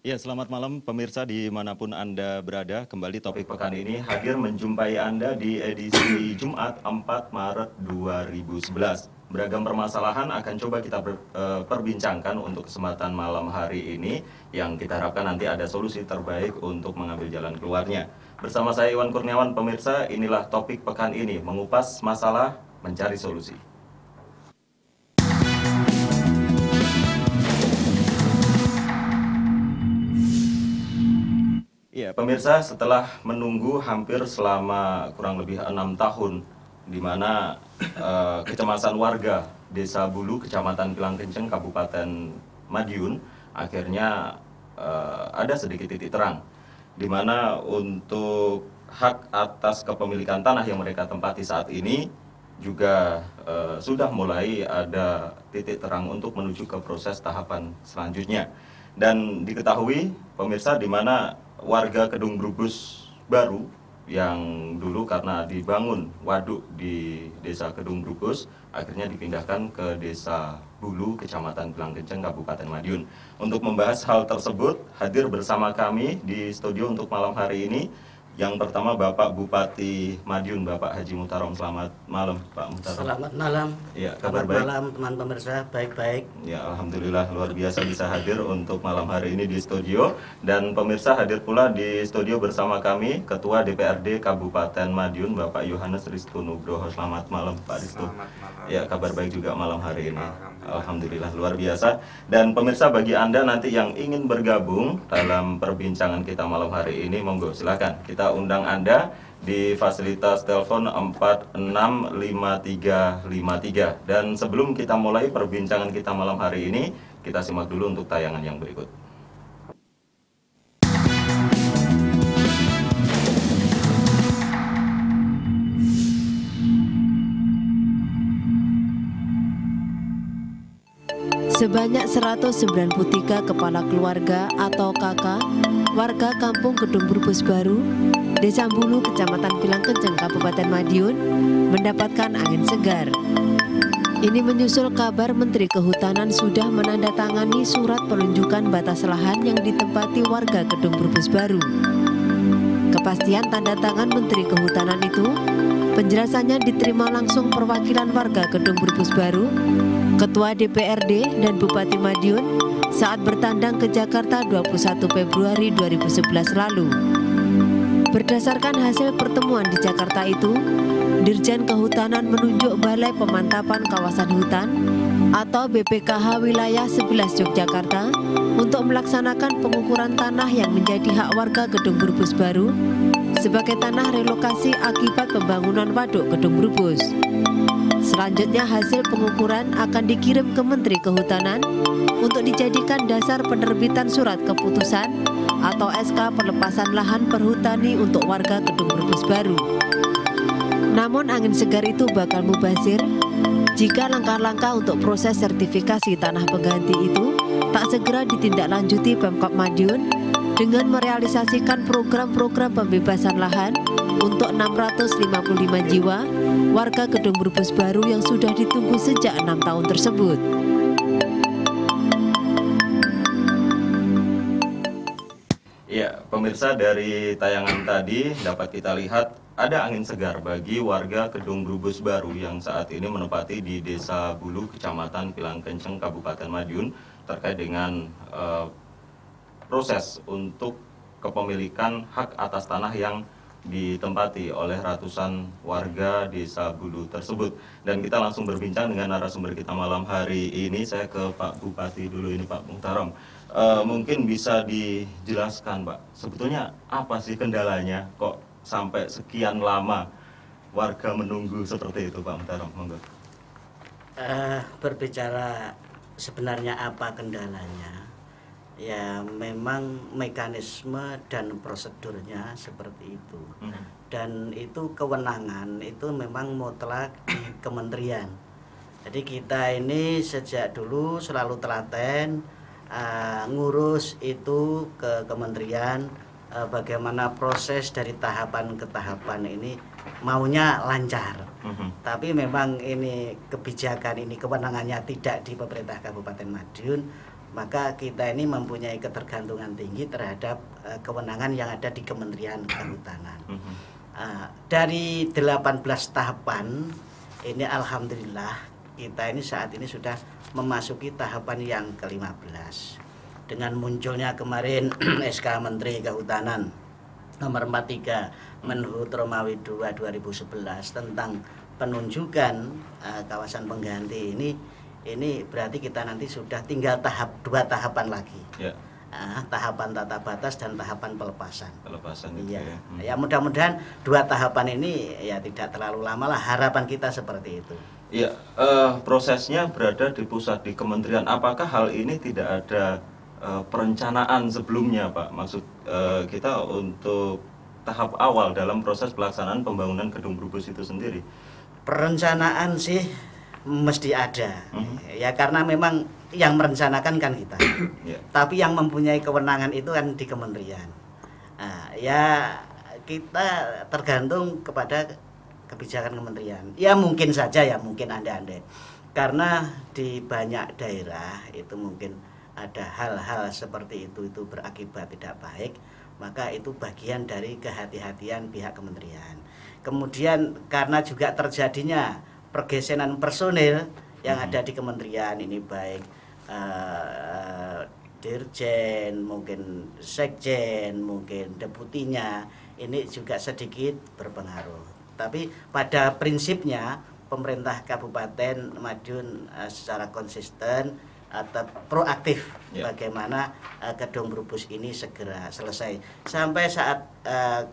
Ya, selamat malam pemirsa dimanapun Anda berada. Kembali topik pekan ini hadir menjumpai Anda di edisi Jumat 4 Maret 2011. Beragam permasalahan akan coba kita perbincangkan untuk kesempatan malam hari ini yang kita harapkan nanti ada solusi terbaik untuk mengambil jalan keluarnya. Bersama saya Iwan Kurniawan, pemirsa, inilah topik pekan ini, mengupas masalah, mencari solusi. Ya, pemirsa, setelah menunggu hampir selama kurang lebih 6 tahun, di mana kecemasan warga Desa Bulu, Kecamatan Pilangkenceng, Kabupaten Madiun, akhirnya ada sedikit titik terang, di mana untuk hak atas kepemilikan tanah yang mereka tempati saat ini juga sudah mulai ada titik terang untuk menuju ke proses tahapan selanjutnya. Dan diketahui pemirsa, di mana warga Kedung Brubus baru yang dulu karena dibangun waduk di Desa Kedung Brubus akhirnya dipindahkan ke Desa Bulu, Kecamatan Pilangkenceng, Kabupaten Madiun. Untuk membahas hal tersebut, hadir bersama kami di studio untuk malam hari ini. Yang pertama Bapak Bupati Madiun, Bapak Haji Muhtarom. Selamat malam Pak Muhtarom. Selamat malam. Ya, kabar baik. Selamat malam teman pemirsa, baik-baik. Ya, alhamdulillah luar biasa bisa hadir untuk malam hari ini di studio. Dan pemirsa, hadir pula di studio bersama kami Ketua DPRD Kabupaten Madiun, Bapak Yohanes Risto Nugroho. Selamat malam Pak Risto. Selamat malam. Ya, kabar baik juga malam hari ini. Alhamdulillah luar biasa. Dan pemirsa, bagi Anda nanti yang ingin bergabung dalam perbincangan kita malam hari ini, monggo silakan. Kita undang Anda di fasilitas telepon 465353. Dan sebelum kita mulai perbincangan kita malam hari ini, kita simak dulu untuk tayangan yang berikut. Sebanyak 193 kepala keluarga atau KK warga Kampung Kedung Brubus Baru, Desa Bulu, Kecamatan Pilangkenceng, Kabupaten Madiun mendapatkan angin segar. Ini menyusul kabar Menteri Kehutanan sudah menandatangani surat penunjukan batas lahan yang ditempati warga Kedung Brubus Baru. Kepastian tanda tangan Menteri Kehutanan itu, penjelasannya diterima langsung perwakilan warga Kedung Brubus Baru, Ketua DPRD dan Bupati Madiun saat bertandang ke Jakarta 21 Februari 2011 lalu. Berdasarkan hasil pertemuan di Jakarta itu, Dirjen Kehutanan menunjuk Balai Pemantapan Kawasan Hutan atau BPKH Wilayah 11 Yogyakarta untuk melaksanakan pengukuran tanah yang menjadi hak warga Kedung Brubus Baru sebagai tanah relokasi akibat pembangunan waduk Kedung Brubus. Selanjutnya hasil pengukuran akan dikirim ke Menteri Kehutanan untuk dijadikan dasar penerbitan surat keputusan atau SK pelepasan lahan perhutani untuk warga Kedung Brubus Baru. Namun angin segar itu bakal mubazir jika langkah-langkah untuk proses sertifikasi tanah pengganti itu tak segera ditindaklanjuti Pemkab Madiun dengan merealisasikan program-program pembebasan lahan untuk 655 jiwa warga Kedung Brubus Baru yang sudah ditunggu sejak 6 tahun tersebut. Ya, pemirsa, dari tayangan tadi dapat kita lihat ada angin segar bagi warga Kedung Brubus Baru yang saat ini menempati di Desa Bulu, Kecamatan Pilangkenceng, Kabupaten Madiun terkait dengan proses untuk kepemilikan hak atas tanah yang ditempati oleh ratusan warga Desa Bulu tersebut. Dan kita langsung berbincang dengan narasumber kita malam hari ini. Saya ke Pak Bupati dulu ini, Pak Muhtarom. Mungkin bisa dijelaskan, Pak, sebetulnya apa sih kendalanya kok sampai sekian lama warga menunggu seperti itu, Pak Muhtarom? Monggo. Berbicara sebenarnya apa kendalanya, ya memang mekanisme dan prosedurnya seperti itu. Dan itu kewenangan itu memang mutlak di kementerian. Jadi kita ini sejak dulu selalu telaten ngurus itu ke kementerian, bagaimana proses dari tahapan ke tahapan ini maunya lancar. Tapi memang ini kebijakan ini kewenangannya tidak di pemerintah Kabupaten Madiun, maka kita ini mempunyai ketergantungan tinggi terhadap kewenangan yang ada di Kementerian Kehutanan. Dari 18 tahapan ini alhamdulillah kita ini saat ini sudah memasuki tahapan yang ke-15 dengan munculnya kemarin SK Menteri Kehutanan nomor 43 Menhut Romawi 2 2011 tentang penunjukan kawasan pengganti ini berarti kita nanti sudah tinggal dua tahapan lagi. Tahapan tata batas dan tahapan pelepasan. Itu ya. Ya mudah-mudahan dua tahapan ini ya tidak terlalu lama lah, harapan kita seperti itu. Ya, prosesnya berada di pusat di kementerian. Apakah hal ini tidak ada perencanaan sebelumnya, Pak? Maksud kita untuk tahap awal dalam proses pelaksanaan pembangunan Gedung Brebes itu sendiri. Perencanaan sih mesti ada, ya karena memang yang merencanakan kan kita, tapi yang mempunyai kewenangan itu kan di kementerian. Ya kita tergantung kepada kebijakan kementerian. Ya mungkin saja ya mungkin andai-andai, karena di banyak daerah itu mungkin ada hal-hal seperti itu berakibat tidak baik, maka itu bagian dari kehati-hatian pihak kementerian. Kemudian karena juga terjadinya pergeseran personil yang ada di kementerian ini, baik dirjen, mungkin sekjen, mungkin deputinya, ini juga sedikit berpengaruh. Tapi pada prinsipnya pemerintah Kabupaten Madiun secara konsisten atau proaktif bagaimana Gedung Brebes ini segera selesai. Sampai saat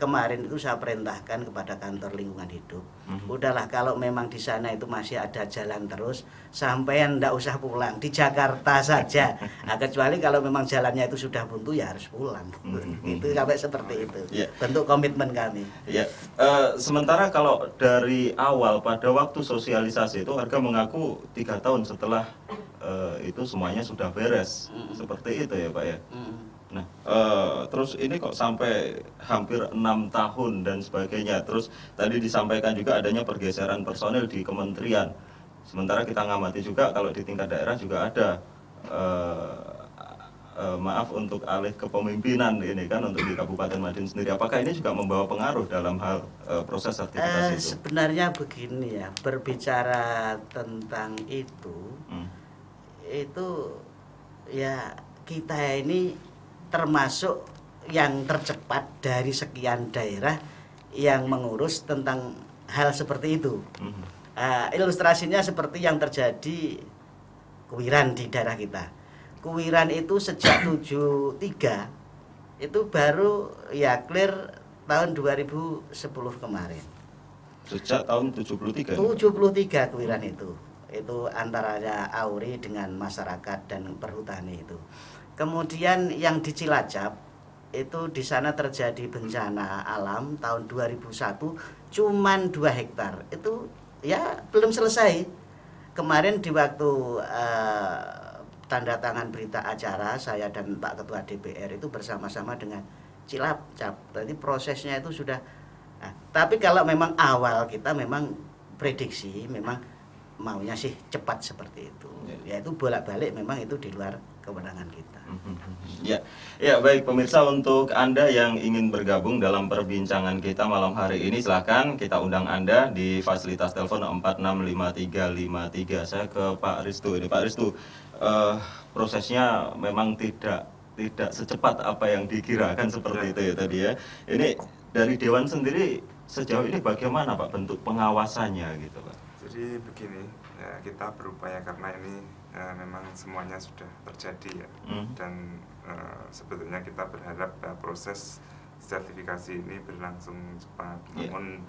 kemarin itu saya perintahkan kepada kantor lingkungan hidup, udahlah kalau memang di sana itu masih ada jalan terus, sampean ndak usah pulang di Jakarta saja. Kecuali kalau memang jalannya itu sudah buntu ya harus pulang. Itu sampai seperti itu. Bentuk komitmen kami. Sementara kalau dari awal pada waktu sosialisasi itu warga mengaku 3 tahun setelah itu semuanya sudah beres, seperti itu ya Pak ya. Nah, terus ini kok sampai hampir 6 tahun dan sebagainya. Terus tadi disampaikan juga adanya pergeseran personil di kementerian. Sementara kita ngamati juga kalau di tingkat daerah juga ada maaf untuk alih kepemimpinan ini kan untuk di Kabupaten Madiun sendiri. Apakah ini juga membawa pengaruh dalam hal proses aktivitas itu? Sebenarnya begini ya, berbicara tentang itu ya kita ini termasuk yang tercepat dari sekian daerah yang mengurus tentang hal seperti itu. Ilustrasinya seperti yang terjadi Kuwiran di daerah kita. Kuwiran itu sejak 73 itu baru ya clear tahun 2010 kemarin. Sejak tahun 73? 73 Kuwiran itu antaranya Auri dengan masyarakat dan perhutani itu. Kemudian yang di Cilacap itu di sana terjadi bencana alam tahun 2001 cuman 2 hektar. Itu ya belum selesai. Kemarin di waktu tanda tangan berita acara saya dan Pak Ketua DPR itu bersama-sama dengan Cilacap. Berarti prosesnya itu sudah. Tapi kalau memang awal kita memang prediksi memang maunya sih cepat seperti itu. Ya itu bolak-balik memang itu di luar kewenangan kita. Ya baik pemirsa, untuk Anda yang ingin bergabung dalam perbincangan kita malam hari ini silahkan kita undang Anda di fasilitas telepon 465353. Saya ke Pak Ristu. Ini Pak Ristu, prosesnya memang tidak secepat apa yang dikirakan seperti itu ya tadi ya. Ini dari Dewan sendiri sejauh ini bagaimana Pak bentuk pengawasannya gitu Pak? Jadi begini, ya, kita berupaya karena ini memang semuanya sudah terjadi ya, dan sebetulnya kita berharap proses sertifikasi ini berlangsung cepat. Namun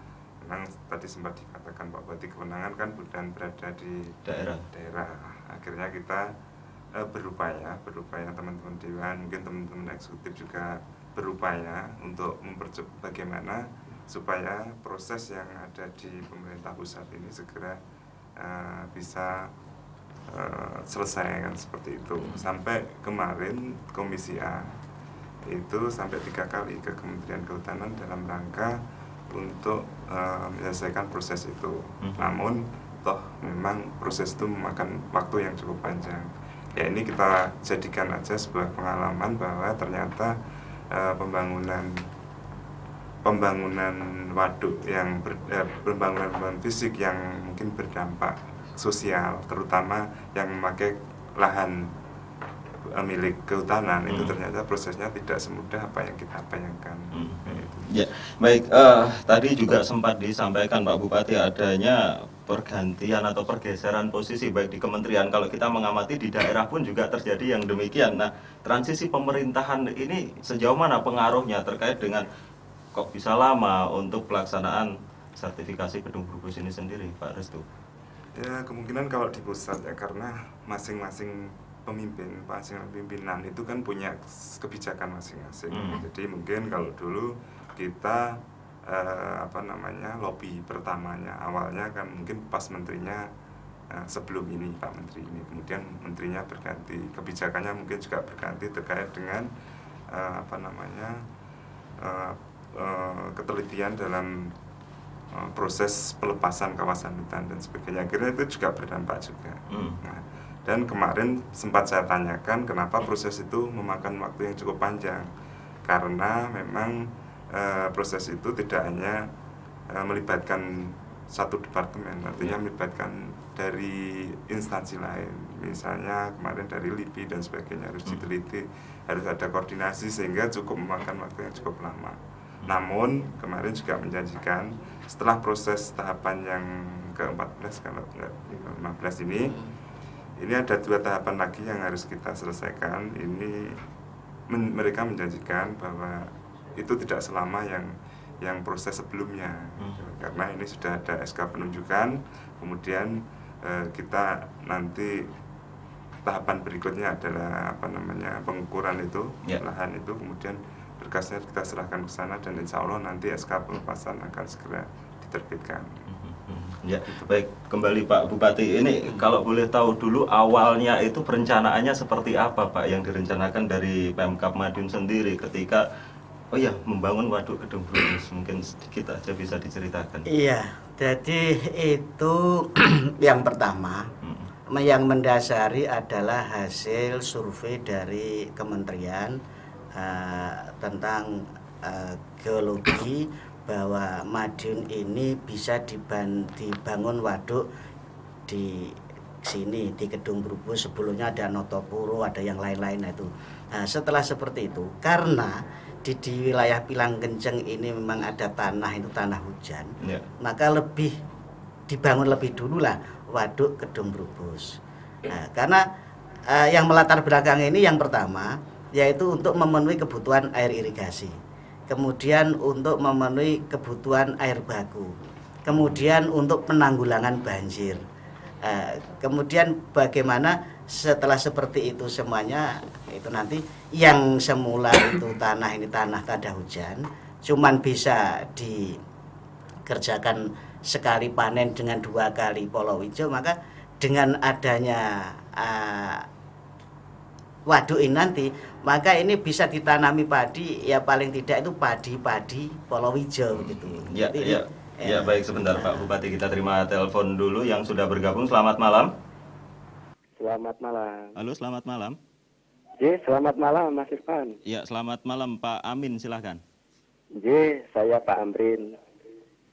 memang tadi sempat dikatakan Pak Bupati kewenangan kan dan berada di daerah. Akhirnya kita berupaya teman-teman Dewan, mungkin teman-teman eksekutif juga berupaya untuk mempercepat bagaimana supaya proses yang ada di pemerintah pusat ini segera bisa selesai kan seperti itu. Sampai kemarin Komisi A itu sampai 3 kali ke Kementerian Kehutanan dalam rangka untuk menyelesaikan proses itu. Namun toh memang proses itu memakan waktu yang cukup panjang. Ya ini kita jadikan aja sebuah pengalaman bahwa ternyata pembangunan waduk yang pembangunan fisik yang mungkin berdampak sosial, terutama yang memakai lahan milik kehutanan itu ternyata prosesnya tidak semudah apa yang kita bayangkan. Ya, baik. Tadi juga sempat disampaikan Pak Bupati adanya pergantian atau pergeseran posisi baik di kementerian. Kalau kita mengamati di daerah pun juga terjadi yang demikian. Nah, transisi pemerintahan ini sejauh mana pengaruhnya terkait dengan kok bisa lama untuk pelaksanaan sertifikasi gedung Brebes ini sendiri, Pak Restu? Ya, kemungkinan kalau di pusat ya, karena masing-masing pimpinan itu kan punya kebijakan masing-masing. Jadi mungkin kalau dulu kita lobby pertamanya awalnya kan mungkin pas menterinya sebelum ini Pak Menteri ini, kemudian menterinya berganti, kebijakannya mungkin juga berganti terkait dengan ketelitian dalam proses pelepasan kawasan hutan dan sebagainya. Akhirnya itu juga berdampak juga. Nah, dan kemarin sempat saya tanyakan kenapa proses itu memakan waktu yang cukup panjang, karena memang proses itu tidak hanya melibatkan satu departemen, artinya melibatkan dari instansi lain, misalnya kemarin dari LIPI dan sebagainya harus diteliti, harus ada koordinasi sehingga cukup memakan waktu yang cukup lama. Namun kemarin juga menjanjikan setelah proses tahapan yang ke-14 kalau enggak 15 ini ada 2 tahapan lagi yang harus kita selesaikan. Ini mereka menjanjikan bahwa itu tidak selama yang proses sebelumnya, karena ini sudah ada SK penunjukan, kemudian kita nanti tahapan berikutnya adalah pengukuran itu lahan itu, kemudian berkasnya kita serahkan ke sana dan insya Allah nanti SK pelepasan akan segera diterbitkan. Ya, baik, kembali Pak Bupati. Ini kalau boleh tahu dulu awalnya itu perencanaannya seperti apa Pak yang direncanakan dari Pemkab Madiun sendiri ketika membangun waduk gedung Brebes, mungkin sedikit aja bisa diceritakan. Iya, jadi itu yang pertama yang mendasari adalah hasil survei dari kementerian tentang geologi, bahwa Madiun ini bisa dibangun waduk di sini, di Gedung Brebes. Sebelumnya ada Notopuro, ada yang lain-lain itu. Nah, setelah seperti itu, karena di wilayah Pilangkenceng ini memang ada tanah, itu tanah hujan, maka dibangun lebih dulu lah waduk Gedung Brebes. Nah, karena yang melatar belakang ini yang pertama yaitu untuk memenuhi kebutuhan air irigasi, kemudian untuk memenuhi kebutuhan air baku, kemudian untuk penanggulangan banjir, kemudian bagaimana setelah seperti itu semuanya itu nanti yang semula itu tanah tanda hujan cuman bisa dikerjakan sekali panen dengan 2 kali palawija, maka dengan adanya waduk ini nanti, maka ini bisa ditanami padi, ya paling tidak itu padi palawija begitu. Ya, baik, sebentar Pak Bupati, kita terima telepon dulu yang sudah bergabung. Selamat malam. Selamat malam. Halo, selamat malam. Selamat malam Mas Irfan. Ya, selamat malam Pak Amin, silahkan. Saya Pak Amrin.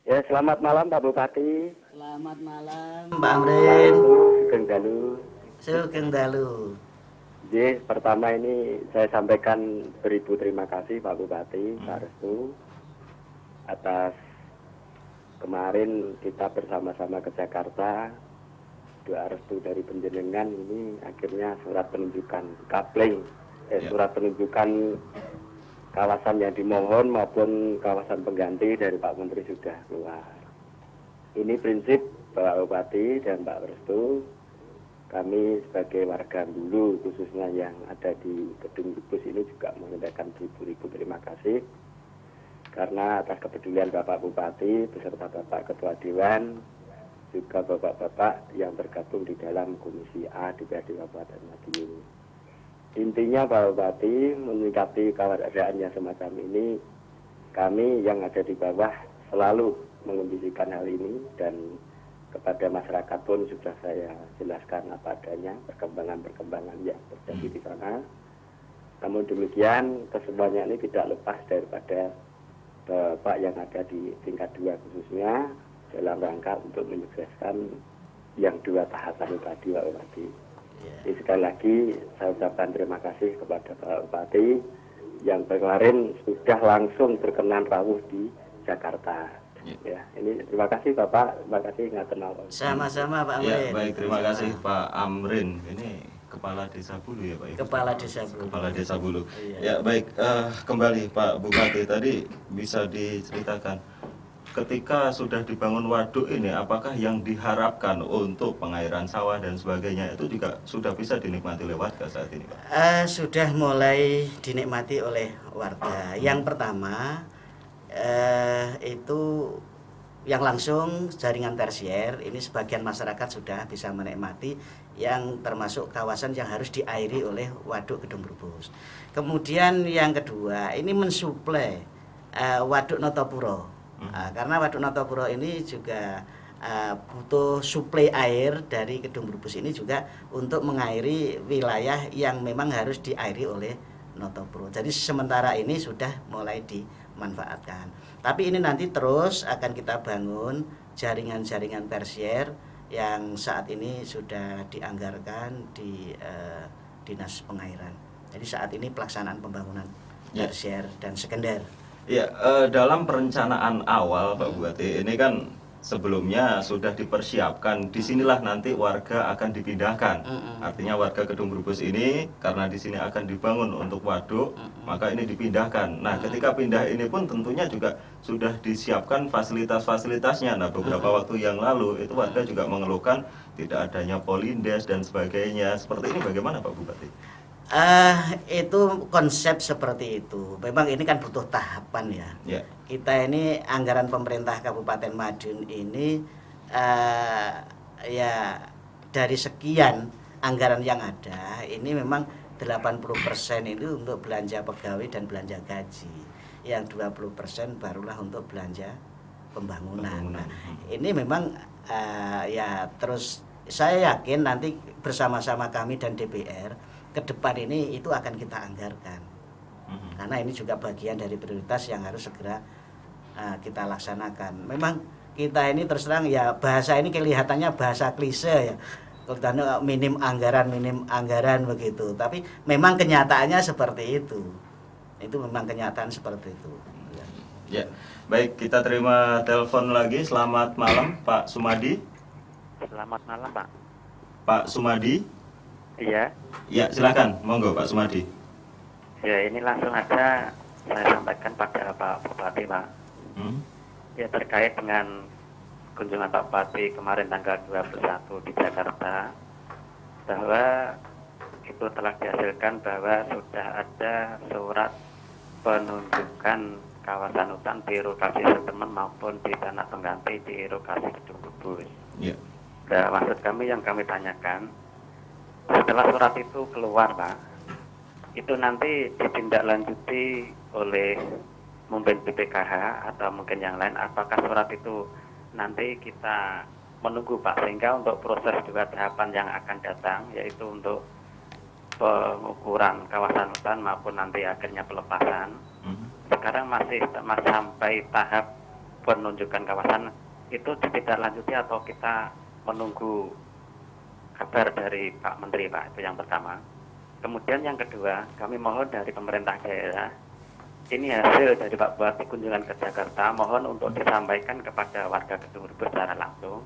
Ya, selamat malam Pak Bupati. Selamat malam Pak Amrin. Sugeng dalu. Sugeng dalu. Pertama ini saya sampaikan beribu terima kasih Pak Bupati, Pak Restu, atas kemarin kita bersama-sama ke Jakarta. Doa restu dari penjenengan ini akhirnya surat penunjukan kapling, surat penunjukan kawasan yang dimohon maupun kawasan pengganti dari Pak Menteri sudah keluar. Ini prinsip Pak Bupati dan Pak Restu, kami sebagai warga Bulu khususnya yang ada di Gedung Brebes ini juga menyampaikan beribu-ribu terima kasih karena atas kepedulian Bapak Bupati beserta Bapak Ketua Dewan, juga bapak-bapak yang tergabung di dalam Komisi A DPRD Kabupaten Madiun. Intinya Pak Bupati, menyikapi keadaan yang semacam ini, kami yang ada di bawah selalu mengembisikan hal ini dan kepada kepada masyarakat pun sudah saya jelaskan apa adanya perkembangan-perkembangan yang terjadi di sana. Namun demikian, kesemuanya ini tidak lepas daripada Bapak yang ada di tingkat 2 khususnya dalam rangka untuk menyukseskan yang 2 tahapan tadi, Pak Bupati. Jadi sekali lagi saya ucapkan terima kasih kepada Pak Bupati yang kemarin sudah langsung berkenan rawuh di Jakarta. Ya, ini terima kasih Bapak, terima kasih ngatenal. Sama-sama Pak Amrin. Ya, baik, terima kasih Pak Amrin. Ini Kepala Desa Bulu ya Pak? Kepala Desa Bulu. Kepala Desa Bulu. Iya. Ya, baik, kembali Pak Bupati, tadi bisa diceritakan ketika sudah dibangun waduk ini, apakah yang diharapkan untuk pengairan sawah dan sebagainya itu juga sudah bisa dinikmati oleh warga saat ini Pak? Sudah mulai dinikmati oleh warga. Yang pertama itu yang langsung jaringan tersier, ini sebagian masyarakat sudah bisa menikmati, yang termasuk kawasan yang harus diairi oleh waduk Gedung Brebes. Kemudian yang kedua, ini mensuplai waduk Notopuro. Karena waduk Notopuro ini juga butuh suplai air dari Gedung Brebes ini juga untuk mengairi wilayah yang memang harus diairi oleh Notopuro. Jadi sementara ini sudah mulai dimanfaatkan. Tapi ini nanti terus akan kita bangun jaringan-jaringan tersier yang saat ini sudah dianggarkan di Dinas Pengairan. Jadi saat ini pelaksanaan pembangunan tersier dan sekunder. Ya, dalam perencanaan awal Pak Bupati, ini kan sebelumnya sudah dipersiapkan, disinilah nanti warga akan dipindahkan. Artinya warga Gedung Brebes ini karena di sini akan dibangun untuk waduk, maka ini dipindahkan. Nah, ketika pindah ini pun tentunya juga sudah disiapkan fasilitas-fasilitasnya. Nah, beberapa waktu yang lalu itu warga juga mengeluhkan tidak adanya polindes dan sebagainya. Seperti ini bagaimana Pak Bupati? Itu konsep seperti itu. Memang ini kan butuh tahapan ya. Kita ini anggaran pemerintah Kabupaten Madiun ini ya dari sekian anggaran yang ada, ini memang 80% itu untuk belanja pegawai dan belanja gaji. Yang 20% barulah untuk belanja pembangunan. Nah, ini memang ya terus saya yakin nanti bersama-sama kami dan DPR ke depan ini itu akan kita anggarkan. Karena ini juga bagian dari prioritas yang harus segera kita laksanakan. Memang kita ini terus terang ya bahasa ini kelihatannya bahasa klise ya. Kalau minim anggaran begitu. Tapi memang kenyataannya seperti itu. Itu memang kenyataan seperti itu. Ya, baik, kita terima telepon lagi. Selamat malam Pak Sumadi. Selamat malam Pak. Pak Sumadi. Iya. Ya, silakan, monggo Pak Sumadi. Ya, ini langsung aja saya sampaikan pada Pak Bupati Pak. Ya, terkait dengan kunjungan Pak Bupati kemarin tanggal 21 di Jakarta, bahwa itu telah dihasilkan bahwa sudah ada surat penunjukan kawasan hutan di lokasi settlement maupun di tanah pengganti di lokasi Gedung Brebes. Ya. Nah, maksud kami yang kami tanyakan, setelah surat itu keluar Pak, itu nanti ditindaklanjuti oleh mungkin BPKH atau mungkin yang lain, apakah surat itu nanti kita menunggu Pak, sehingga untuk proses juga tahapan yang akan datang, yaitu untuk pengukuran kawasan hutan maupun nanti akhirnya pelepasan, sekarang masih sampai tahap penunjukan kawasan, itu ditindaklanjuti atau kita menunggu kabar dari Pak Menteri Pak, itu yang pertama. Kemudian yang kedua, kami mohon dari pemerintah daerah, ini hasil dari Pak Bupati kunjungan ke Jakarta, mohon untuk disampaikan kepada warga Gedung Brebes secara langsung,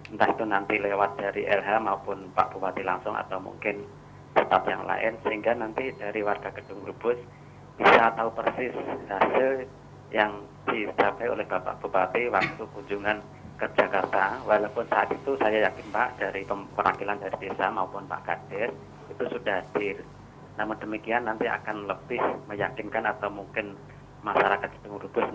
entah itu nanti lewat dari LH maupun Pak Bupati langsung atau mungkin staf yang lain, sehingga nanti dari warga Gedung Brebes bisa tahu persis hasil yang dicapai oleh Bapak Bupati waktu kunjungan ke Jakarta. Walaupun saat itu saya yakin Pak, dari perwakilan dari desa maupun Pak Kades itu sudah hadir, namun demikian nanti akan lebih meyakinkan atau mungkin masyarakat Gedung Brebes